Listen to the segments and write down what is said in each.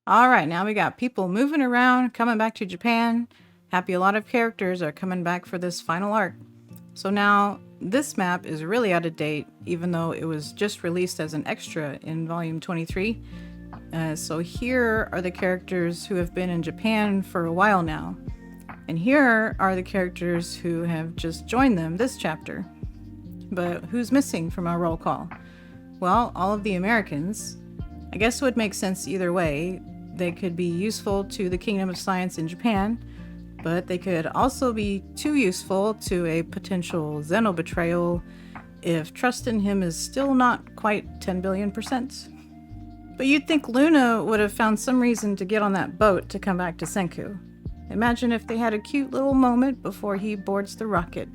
All right, now we got people moving around, coming back to Japan. Happy a lot of characters are coming back for this final arc. So now, this map is really out of date, even though it was just released as an extra in Volume 23. So here are the characters who have been in Japan for a while now. And here are the characters who have just joined them this chapter. But who's missing from our roll call? Well, all of the Americans. I guess it would make sense either way. They could be useful to the Kingdom of Science in Japan, but they could also be too useful to a potential Zeno betrayal if trust in him is still not quite 10 billion%. But you'd think Luna would have found some reason to get on that boat to come back to Senku. Imagine if they had a cute little moment before he boards the rocket.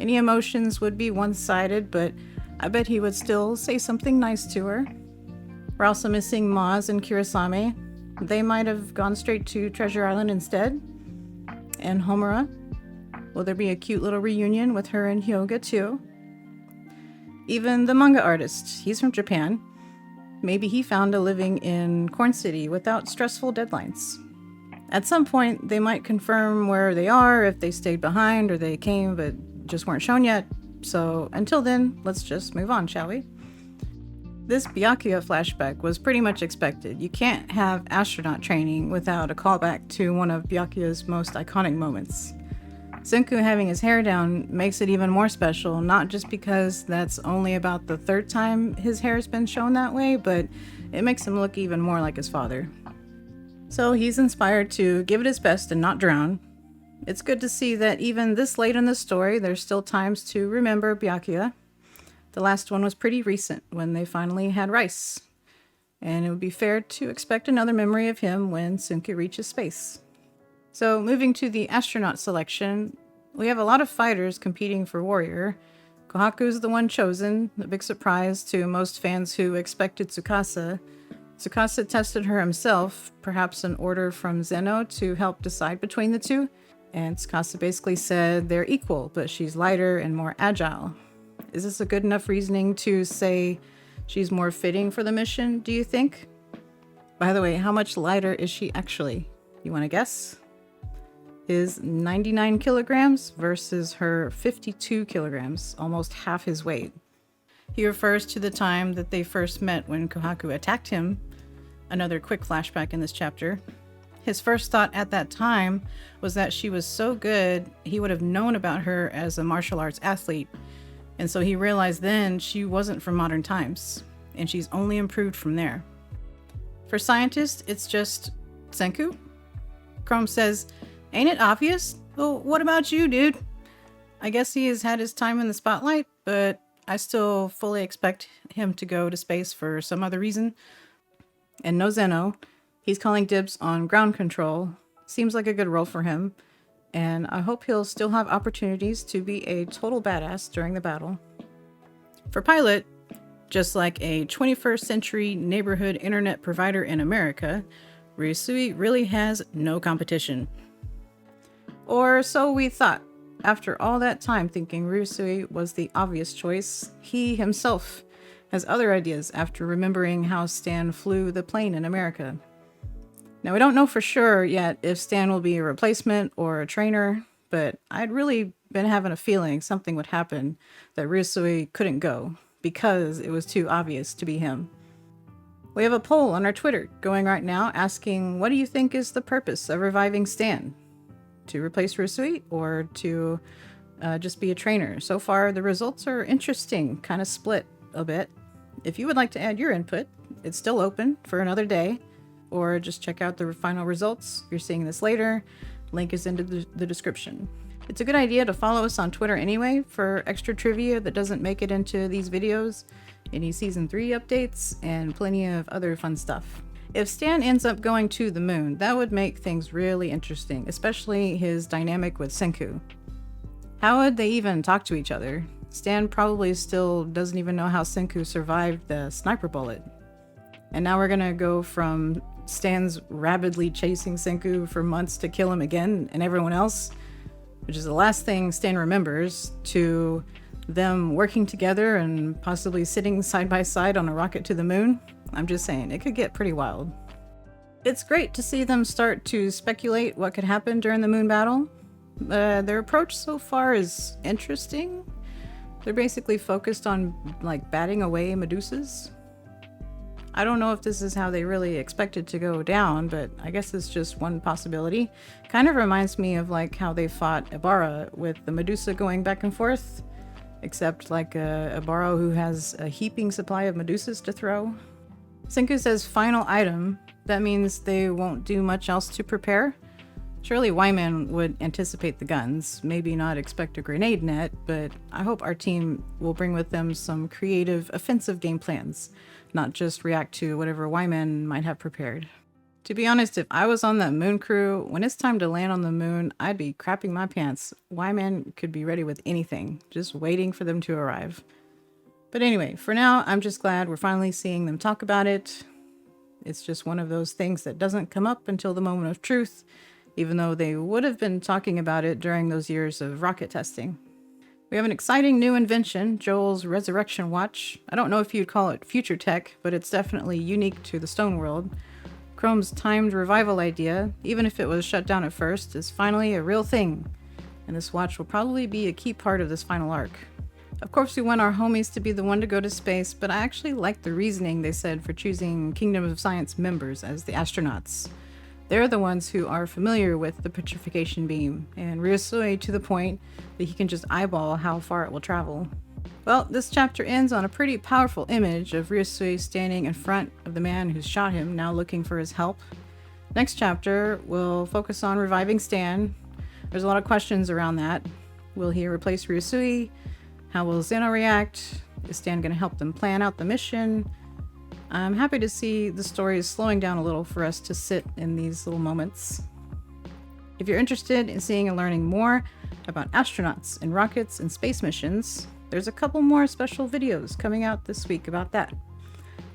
Any emotions would be one-sided, but I bet he would still say something nice to her. We're also missing Maz and Kirasame. They might have gone straight to Treasure Island instead. And Homura. Will there be a cute little reunion with her and Hyoga too? Even the manga artist, he's from Japan. Maybe he found a living in Corn City without stressful deadlines. At some point, they might confirm where they are, if they stayed behind or they came but just weren't shown yet. So until then, let's just move on, shall we? This Byakuya flashback was pretty much expected. You can't have astronaut training without a callback to one of Byakuya's most iconic moments. Senku having his hair down makes it even more special, not just because that's only about the third time his hair's been shown that way, but it makes him look even more like his father. So he's inspired to give it his best and not drown. It's good to see that even this late in the story, there's still times to remember Byakuya. The last one was pretty recent, when they finally had rice. And it would be fair to expect another memory of him when Senku reaches space. So moving to the astronaut selection, we have a lot of fighters competing for warrior. Kohaku's the one chosen, a big surprise to most fans who expected Tsukasa. Tsukasa tested her himself, perhaps an order from Zeno to help decide between the two. And Tsukasa basically said they're equal, but she's lighter and more agile. Is this a good enough reasoning to say she's more fitting for the mission, do you think? By the way, how much lighter is she actually? You want to guess? Is 99 kilograms versus her 52 kilograms, almost half his weight. He refers to the time that they first met when Kohaku attacked him. Another quick flashback in this chapter. His first thought at that time was that she was so good he would have known about her as a martial arts athlete. And so he realized then she wasn't from modern times, and she's only improved from there. For scientists, it's just Senku. Chrome says, "Ain't it obvious? Well, what about you, dude?" I guess he has had his time in the spotlight, but I still fully expect him to go to space for some other reason. And no Zeno. He's calling dibs on ground control. Seems like a good role for him. And I hope he'll still have opportunities to be a total badass during the battle. For Pilot, just like a 21st century neighborhood internet provider in America, Ryusui really has no competition. Or so we thought. After all that time thinking Ryusui was the obvious choice, he himself has other ideas after remembering how Stan flew the plane in America. Now, we don't know for sure yet if Stan will be a replacement or a trainer, but I'd really been having a feeling something would happen that Ryusui couldn't go because it was too obvious to be him. We have a poll on our Twitter going right now asking, what do you think is the purpose of reviving Stan? To replace Ryusui or to just be a trainer? So far, the results are interesting, kind of split a bit. If you would like to add your input, it's still open for another day. Or just check out the final results if you're seeing this later. Link is in the description. It's a good idea to follow us on Twitter anyway for extra trivia that doesn't make it into these videos, any Season 3 updates, and plenty of other fun stuff. If Stan ends up going to the moon, that would make things really interesting, especially his dynamic with Senku. How would they even talk to each other? Stan probably still doesn't even know how Senku survived the sniper bullet. And now we're gonna go from Stan's rabidly chasing Senku for months to kill him again and everyone else, which is the last thing Stan remembers, to them working together and possibly sitting side by side on a rocket to the moon. I'm just saying, it could get pretty wild. It's great to see them start to speculate what could happen during the moon battle. Their approach so far is interesting. They're basically focused on like batting away Medusas. I don't know if this is how they really expected to go down, but I guess it's just one possibility. Kind of reminds me of like how they fought Ibarra with the Medusa going back and forth, except like Ibarra who has a heaping supply of Medusas to throw. Senku says final item. That means they won't do much else to prepare. Surely Wyman would anticipate the guns, maybe not expect a grenade net, but I hope our team will bring with them some creative, offensive game plans, not just react to whatever Wyman might have prepared. To be honest, if I was on that moon crew, when it's time to land on the moon, I'd be crapping my pants. Wyman could be ready with anything, just waiting for them to arrive. But anyway, for now, I'm just glad we're finally seeing them talk about it. It's just one of those things that doesn't come up until the moment of truth, even though they would have been talking about it during those years of rocket testing. We have an exciting new invention, Joel's Resurrection Watch. I don't know if you'd call it future tech, but it's definitely unique to the Stone world. Chrome's timed revival idea, even if it was shut down at first, is finally a real thing, and this watch will probably be a key part of this final arc. Of course, we want our homies to be the one to go to space, but I actually like the reasoning they said for choosing Kingdom of Science members as the astronauts. They're the ones who are familiar with the petrification beam, and Ryusui to the point that he can just eyeball how far it will travel. Well, this chapter ends on a pretty powerful image of Ryusui standing in front of the man who shot him, now looking for his help. Next chapter will focus on reviving Stan. There's a lot of questions around that. Will he replace Ryusui? How will Zeno react? Is Stan going to help them plan out the mission? I'm happy to see the story is slowing down a little for us to sit in these little moments. If you're interested in seeing and learning more about astronauts and rockets and space missions, there's a couple more special videos coming out this week about that.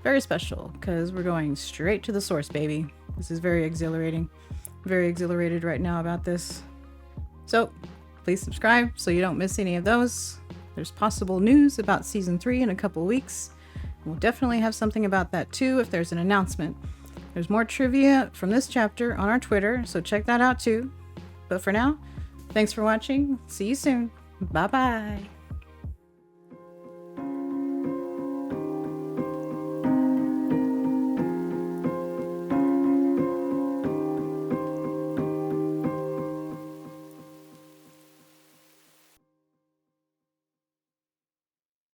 Very special, because we're going straight to the source, baby. This is very exhilarating. Very exhilarated right now about this. So, please subscribe so you don't miss any of those. There's possible news about Season 3 in a couple weeks. We'll definitely have something about that too if there's an announcement. There's more trivia from this chapter on our Twitter, so check that out too. But for now, thanks for watching. See you soon. Bye-bye.